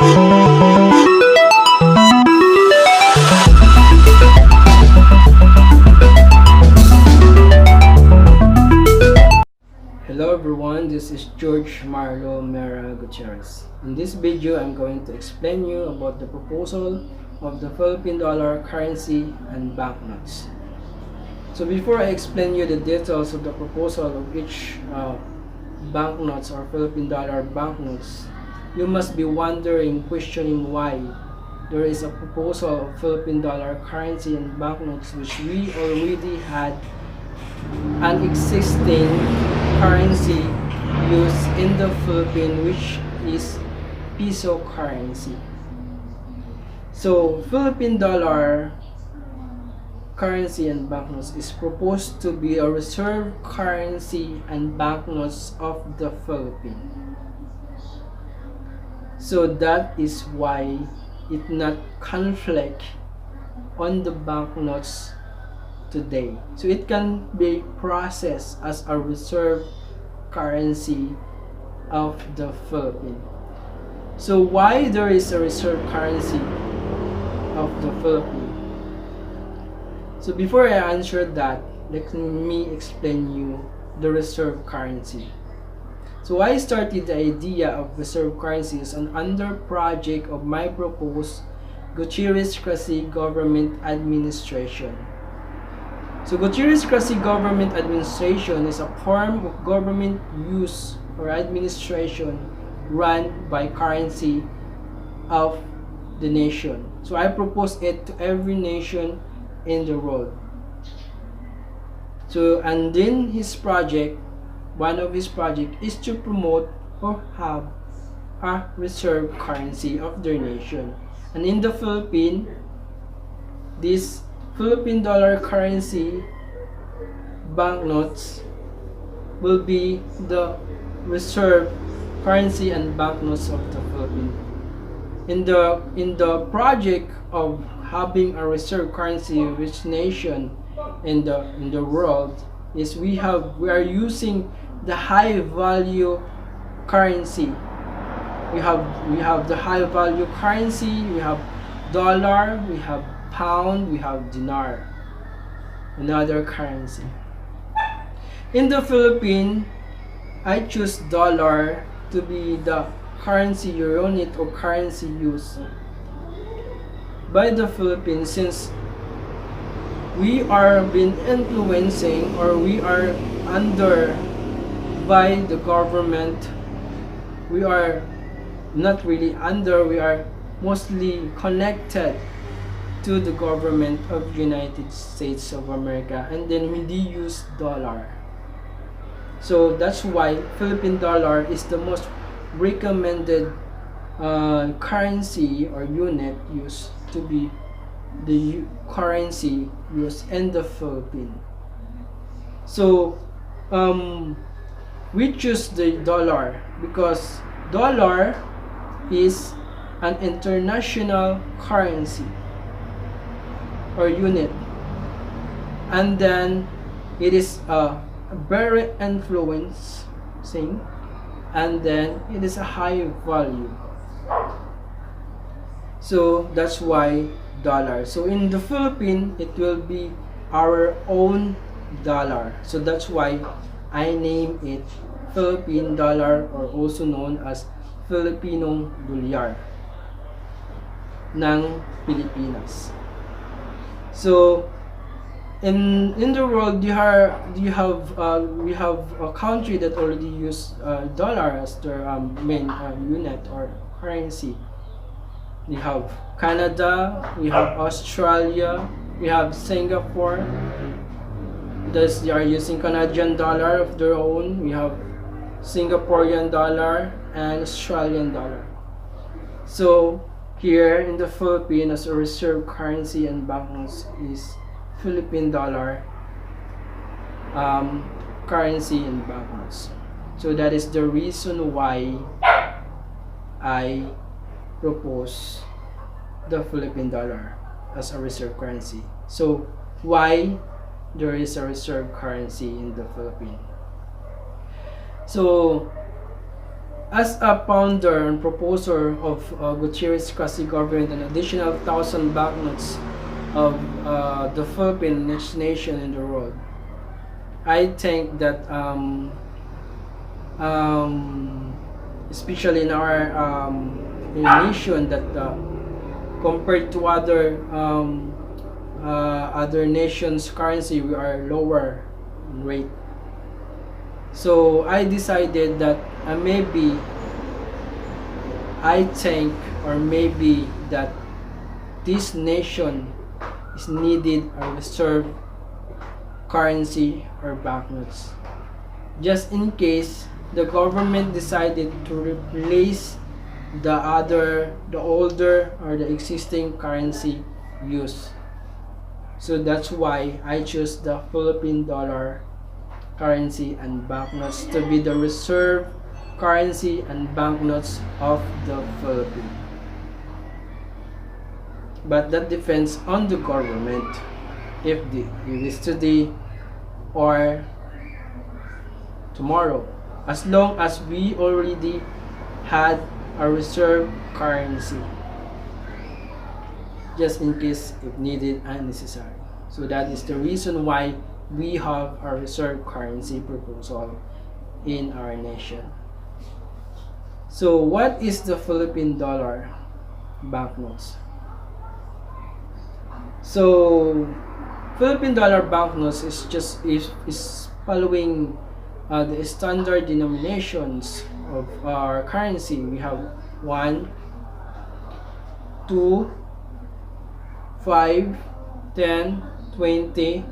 Hello everyone, this is Jorge Marlo Gutierrez. In this video, I'm going to explain you about the proposal of the Philippine dollar currency and banknotes. So before I explain you the details of the proposal of each banknotes or Philippine dollar banknotes, you must be wondering, questioning why there is a proposal of Philippine dollar currency and banknotes which we already had an existing currency used in the Philippines, which is peso currency. So Philippine dollar currency and banknotes is proposed to be a reserve currency and banknotes of the Philippines. So that is why it not conflict on the banknotes today. So it can be processed as a reserve currency of the Philippines. So why there is a reserve currency of the Philippines? So before I answer that, let me explain you the reserve currency. So I started the idea of reserve currency as an under project of my proposed Gutierrez government administration. So Gutierrez government administration is a form of government use or administration run by currency of the nation. So I propose it to every nation in the world. So and then his project, one of his project is to promote or have a reserve currency of their nation. And in the Philippines, this Philippine dollar currency banknotes will be the reserve currency and banknotes of the Philippines. In the project of having a reserve currency, which nation in the world is we are using the high value currency. We have the high value currency. We have dollar, we have pound, we have dinar, another currency. In the Philippines, I choose dollar to be the currency unit or currency used by the Philippines, since we are being influencing or we are under by the government. We are not really under, we are mostly connected to the government of United States of America, and then we use dollar. So that's why Philippine dollar is the most recommended currency or unit used to be the currency used in the Philippines. So we choose the dollar because dollar is an international currency or unit, and then it is a very influencing, and then it is a high value. So that's why dollar. So in the Philippines, it will be our own dollar. So that's why I name it Philippine dollar, or also known as Filipinong Dolyar ng Pilipinas. So in the world, we have a country that already use dollar as their main unit or currency. We have Canada, we have Australia, we have Singapore. Thus, they are using Canadian dollar of their own. We have Singaporean dollar and Australian dollar. So here in the Philippines, as a reserve currency and banknotes is Philippine dollar currency and banknotes. So that is the reason why I propose the Philippine dollar as a reserve currency. So why there is a reserve currency in the Philippines? So As a founder and proposer of Gutierrez Kasi government, an additional 1,000 banknotes of the Philippine next nation in the world. I think that especially in our nation, that compared to other nations' currency, we are lower in rate. So I decided that maybe I think, or maybe that this nation is needed a reserve currency or banknotes, just in case the government decided to replace the older or the existing currency use. So that's why I choose the Philippine dollar currency and banknotes to be the reserve currency and banknotes of the Philippines. But that depends on the government, if it is today or tomorrow, as long as we already had a reserve currency, just in case if needed and necessary. So that is the reason why we have a reserve currency proposal in our nation. So what is the Philippine dollar banknotes? So Philippine dollar banknotes is following the standard denominations of our currency. We have 1, 2, 5, 10, 20,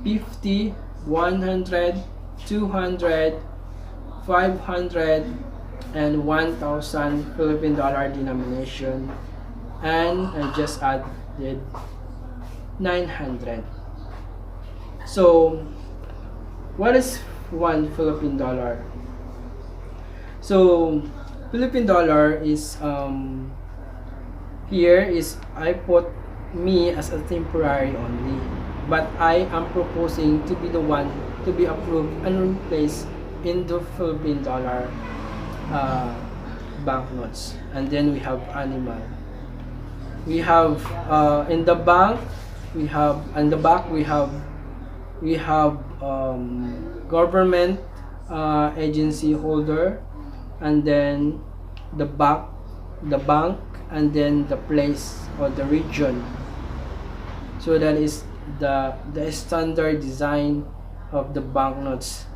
50, 100, 200, 500, and 1,000 Philippine dollar denomination, and I just added 900. So what is 1 Philippine dollar? So Philippine dollar is here is I put me as a temporary only, but I am proposing to be the one to be approved and replaced in the Philippine dollar banknotes. And then we have animal. We have in the bank, we have in the back we have government agency holder, and then the bank, and then the place or the region. So that is the standard design of the banknotes.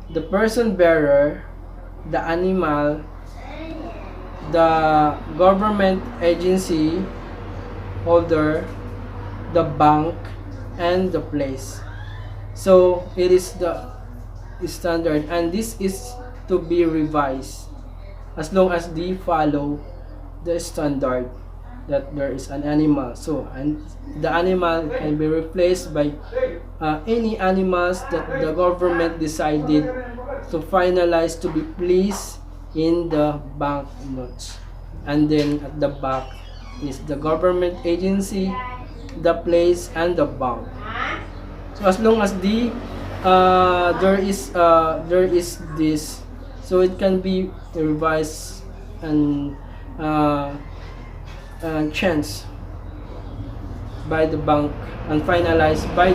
The person bearer, the animal, the government agency holder, the bank, and the place. So it is the standard, and this is to be revised as long as they follow the standard that there is an animal. So and the animal can be replaced by any animals that the government decided to finalize to be placed in the banknotes. And then at the back is the government agency, the place, and the bank. So as long as there is this, so it can be revised and changed by the bank and finalized by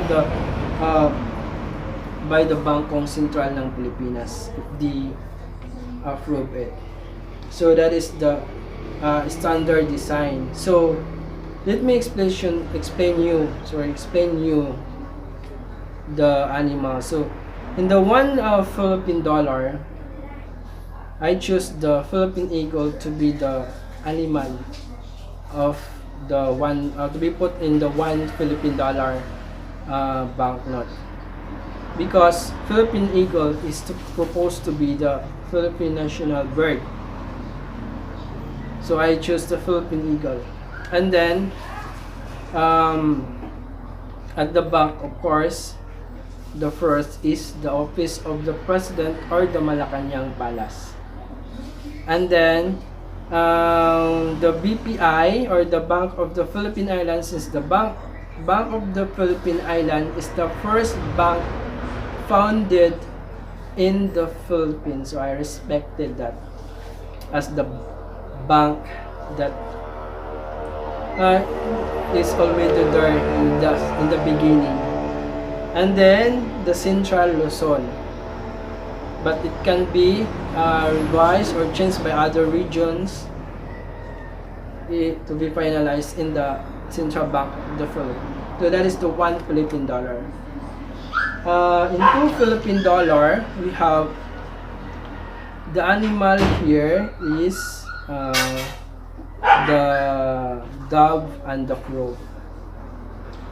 the Bangkong Sentral ng Pilipinas if they approve it. So that is the standard design. So let me explain you the animal. So in the 1 Philippine dollar, I choose the Philippine eagle to be the animal of the one to be put in the 1 Philippine dollar banknote, because Philippine eagle is proposed to be the Philippine national bird. So I choose the Philippine eagle. And then at the back, of course, the first is the office of the president or the Malacanang Palace. And then the BPI or the Bank of the Philippine Islands, is the Bank of the Philippine Island is the first bank founded in the Philippines. So I respected that. as the bank that is already there in the beginning. And then the Central Luzon, but it can be revised or changed by other regions to be finalized in the Central Bank of the Philippines. So that is the 1 Philippine dollar. In 2 Philippine dollar, we have the animal here is the dove and the crow.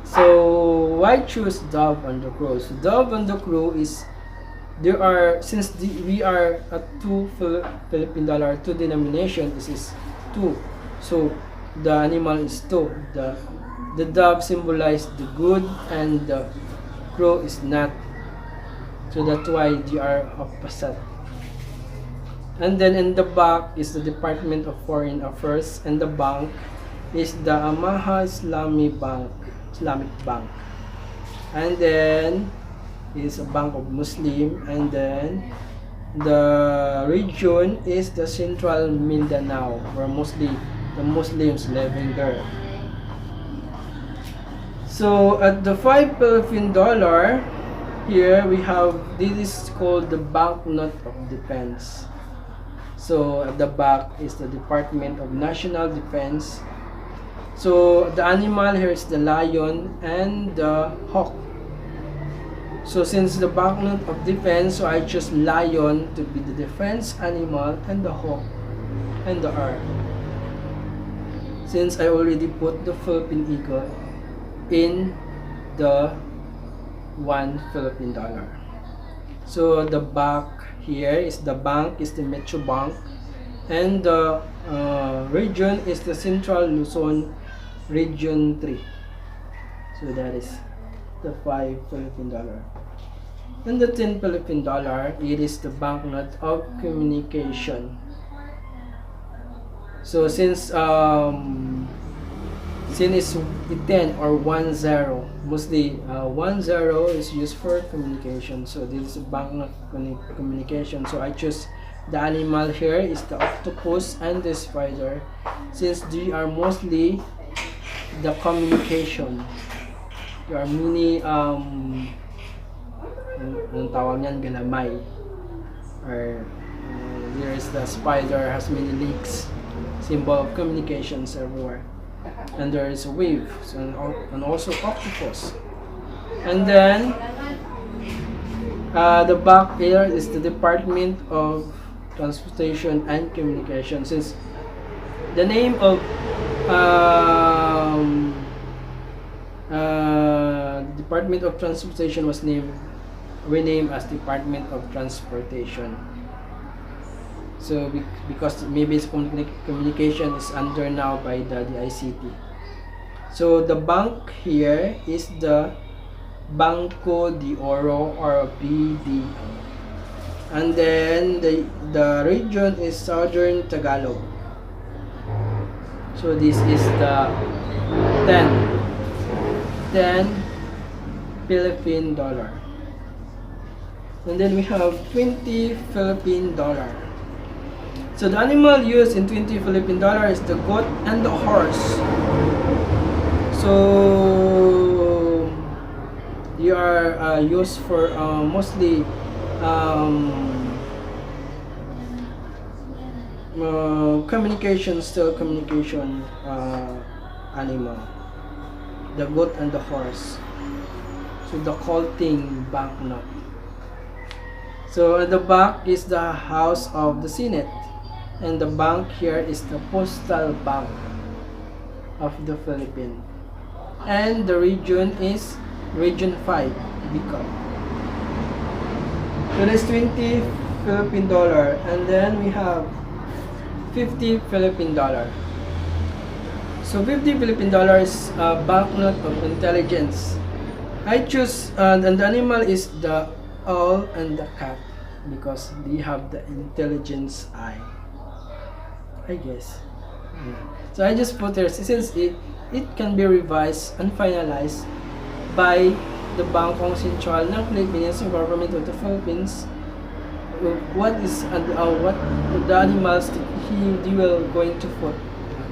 So why choose dove and the crow? So dove and the crow is there are since we are at 2 Philippine dollar, 2 denomination. This is 2. So the animal is 2. The dove symbolizes the good and the crow is not. So that's why they are opposite. And then in the back is the Department of Foreign Affairs, and the bank is the Amaha Islamic Bank. And then is a Bank of Muslim, and then the region is the Central Mindanao, where mostly the Muslims living there. So at the 5 Philippine dollar, here we have, this is called the banknote of defense. So at the back is the Department of National Defense. So the animal here is the lion and the hawk. So since the banknote of defense, so I choose lion to be the defense animal and the hawk and the R. Since I already put the Philippine eagle in the 1 Philippine dollar. So the back here is the bank is the Metro Bank, and the region is the Central Luzon Region 3. So that is the 5 Philippine dollar. And the 10 Philippine dollar, it is the banknote of communication. So since it's 10 or 10, mostly 10 is used for communication. So this is a banknote communication. So I choose the animal here is the octopus and the spider, since they are mostly the communication. There are many anong tawag niyan, galamay, or there is the spider has many legs, symbol of communications everywhere. And there is a wave, so, and also octopus. And then the back here is the Department of Transportation and Communication, since the name of Department of Transportation was renamed as Department of Transportation. So because maybe its communication is under now by the DICT. So the bank here is the Banco de Oro, or BDO. And then the region is Southern Tagalog. So this is the 10 Philippine dollar. And then we have 20 Philippine dollar. So the animal used in 20 Philippine dollar is the goat and the horse. So they are used for mostly communication animal, the goat and the horse. So the halting banknote. So at the back is the House of the Senate, and the bank here is the Postal Bank of the Philippines, and the region is Region 5, Bicol. So that's 20 Philippine dollar, and then we have 50 Philippine dollar. So 50 Philippine dollar is a banknote of intelligence. I choose, and the animal is the owl and the cat, because they have the intelligence eye, I guess. So I just put there, since it can be revised and finalized by the Bangkok Central ng Philippines, Government of the Philippines. What is what the animals he will going to put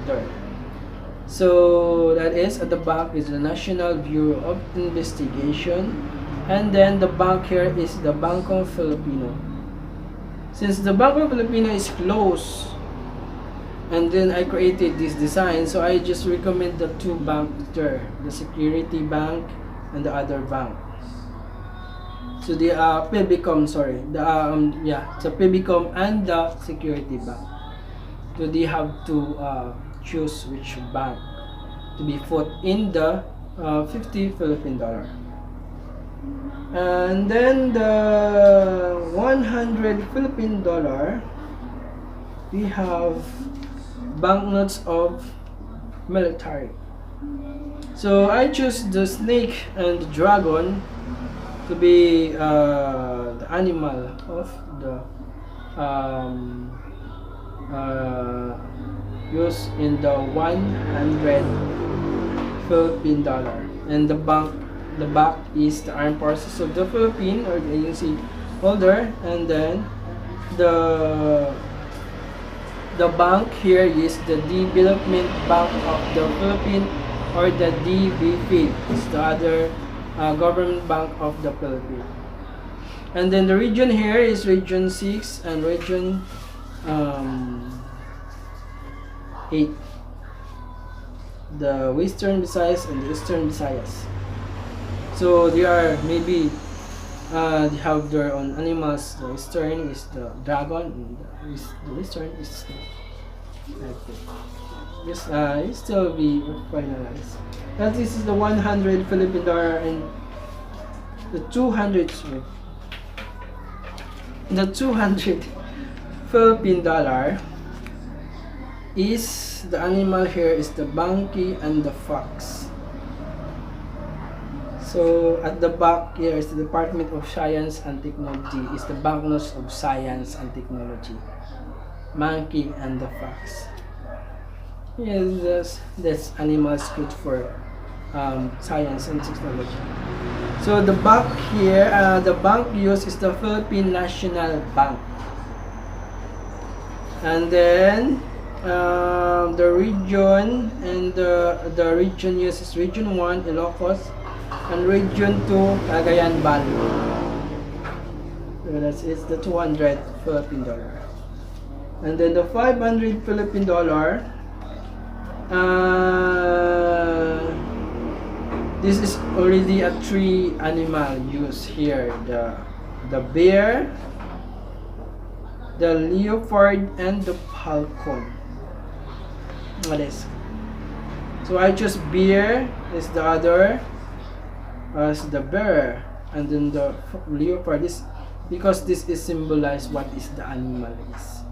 there. So that is at the back is the National Bureau of Investigation, and then the bank here is the Bangko Filipino. Since the Bangko Filipino is closed, and then I created this design, so I just recommend the two banks there, the Security Bank and the other bank. So the Pebicom, sorry, the so Pebicom and the Security Bank. So they have to choose which bank to be put in the 50 Philippine dollar. And then the 100 Philippine dollar, we have banknotes of military. So I choose the snake and the dragon to be the animal of the used in the 100 Philippine dollar, and the back is the armed forces of the Philippines or the agency holder, and then the bank here is the Development Bank of the Philippines, or the DBP. It's the other government bank of the Philippines. And then the region here is region 6 and region 8, the Western Visayas and the Eastern Visayas. So they are maybe they have their own animals. The Eastern is the dragon, and the Western is snake. Like that. Yes, it still be finalized. And this is the 100 Philippine dollar, and the 200. Sorry, the 200 Philippine dollar is the animal here is the monkey and the fox. So at the back here is the Department of Science and Technology, is the banknotes of science and technology, monkey and the fox. Yes, this animal is good for science and technology. So the back here, the bank used is the Philippine National Bank. And then the region, and the region used is region 1 Ilocos, and region 2 Cagayan Valley. So that's it's the 200 Philippine dollar. And then the 500 Philippine dollar, this is already a 3 animal used here, the bear, the leopard, and the falcon. What is? So I chose bear is the other as the bear, and then the leopard is because this is symbolize what is the animal is.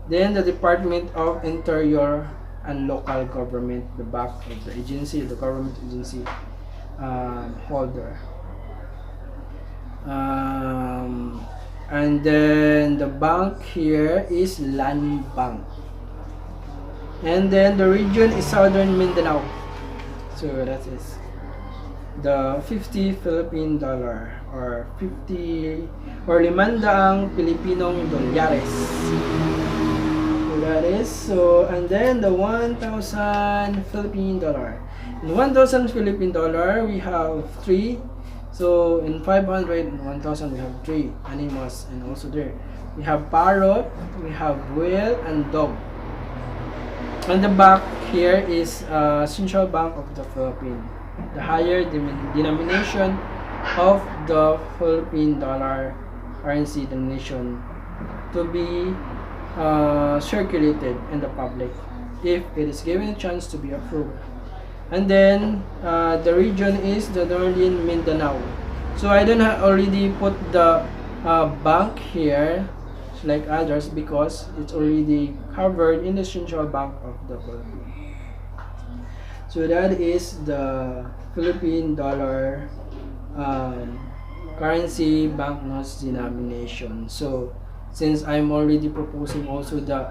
Then the Department of Interior and Local Government, the back of the agency, the government agency holder. And then the bank here is Land Bank. And then the region is Southern Mindanao. So that is the 50 Philippine dollar, or 50 or 500 Filipinong Dolyares. So that is so. And then the 1,000 Philippine dollar. In 1,000 Philippine dollar we have 3. So in 500 and 1,000 we have 3 animals, and also there we have parrot, we have whale, and dog. On the back here is Central Bank of the Philippines, the higher denomination of the Philippine dollar currency denomination to be circulated in the public if it is given a chance to be approved. And then the region is the Northern Mindanao. So I don't already put the bank here like others because it's already covered in the Central Bank of the Philippines. So that is the Philippine dollar currency banknotes denomination. So since I'm already proposing also the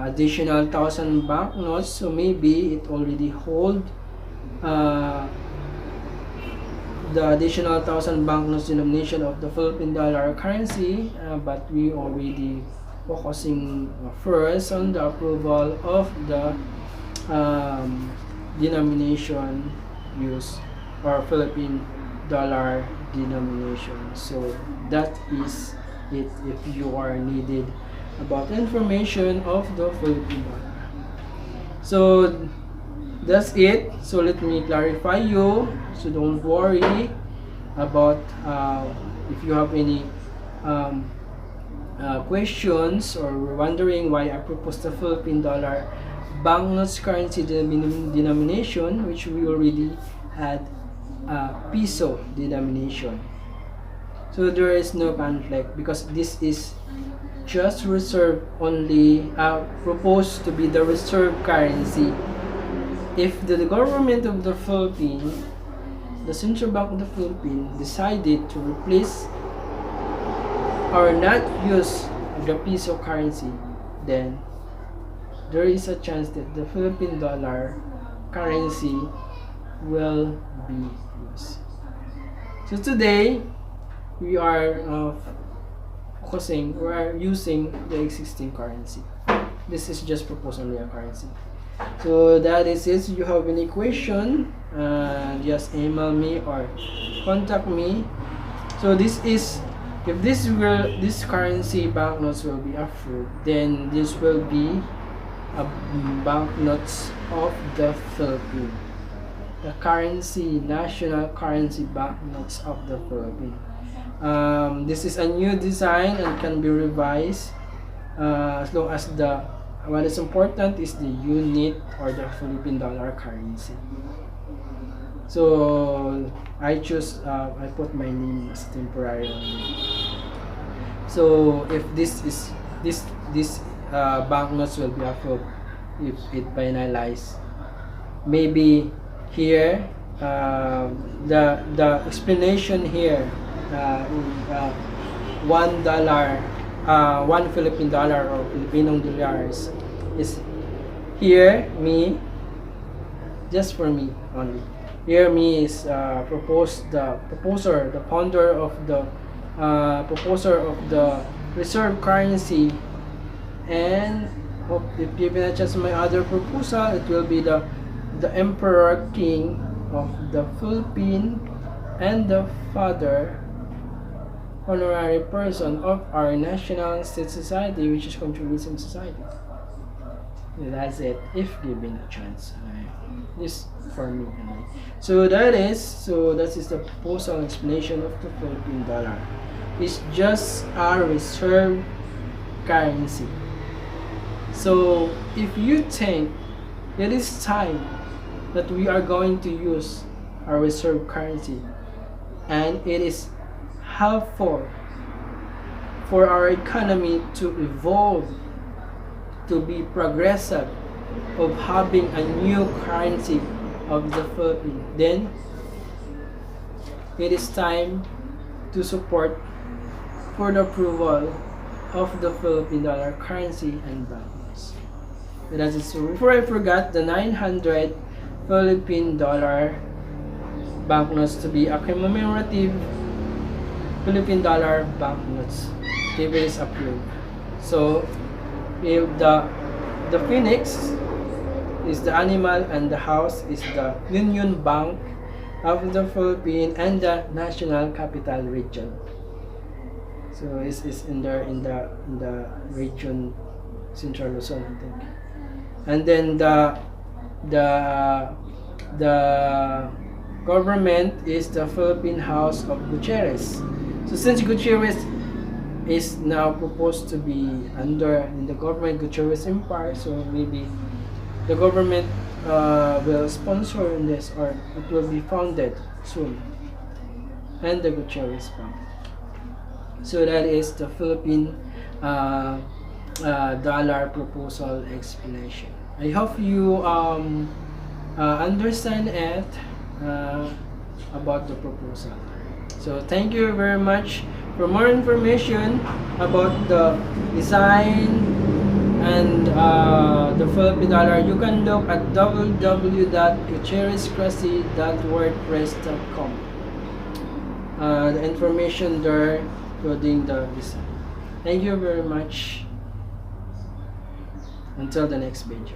additional 1,000 banknotes, so maybe it already hold the additional 1,000 banknotes denomination of the Philippine dollar currency, but we already focusing first on the approval of the um, denomination use, or Philippine dollar denomination. So that is it if you are needed about information of the Philippine dollar. So that's it. So let me clarify you. So don't worry about if you have any um, questions or wondering why I proposed the Philippine dollar banknotes currency denomination, which we already had peso denomination. So there is no conflict because this is just reserve only, proposed to be the reserve currency. If the government of the Philippines, the Central Bank of the Philippines, decided to replace or not use the peso currency, then there is a chance that the Philippine dollar currency will be used. So today we are we are using the existing currency. This is just proposed only a currency. So that is it. If you have any question, just email me or contact me. So this is, if this currency banknotes will be approved, then this will be a banknotes of the Philippines. The currency, national currency banknotes of the Philippines. This is a new design and can be revised as long as what is important is the unit or the Philippine dollar currency. So I put my name as temporary only. So if this banknotes will be approved, if it finalized, maybe here the explanation here, $1, 1 Philippine dollar or Filipinong Dolyar is here me, just for me only. Here me is the founder of the proposer of the reserve currency, and if given a chance my other proposal, it will be the Emperor King of the Philippines and the father honorary person of our national state society, which is contribution society. That's it, if given a chance. This for me. So that is the proposal explanation of the Philippine dollar. It's just a reserve currency. So if you think it is time that we are going to use our reserve currency, and it is helpful for our economy to evolve, to be progressive of having a new currency of the Philippines, then it is time to support for the approval of the Philippine dollar currency and banknotes. That is so. Before I forgot, the 900 Philippine dollar banknotes to be a commemorative Philippine dollar banknotes if it is approved. So if the phoenix is the animal and the house is the Union Bank of the Philippines and the National Capital Region. So it's in the region Central Luzon, I think. And then the government is the Philippine House of Gutierrez. So since Gutierrez is now proposed to be in the government Gutierrez Empire, so maybe the government will sponsor in this, or it will be founded soon, and the Gutierrez Bank. So that is the Philippine dollar proposal explanation. I hope you understand it about the proposal. So thank you very much. For more information about the design and the Philippine dollar, you can look at www.gutierrezcressy.wordpress.com. The information there, including the design. Thank you very much. Until the next video.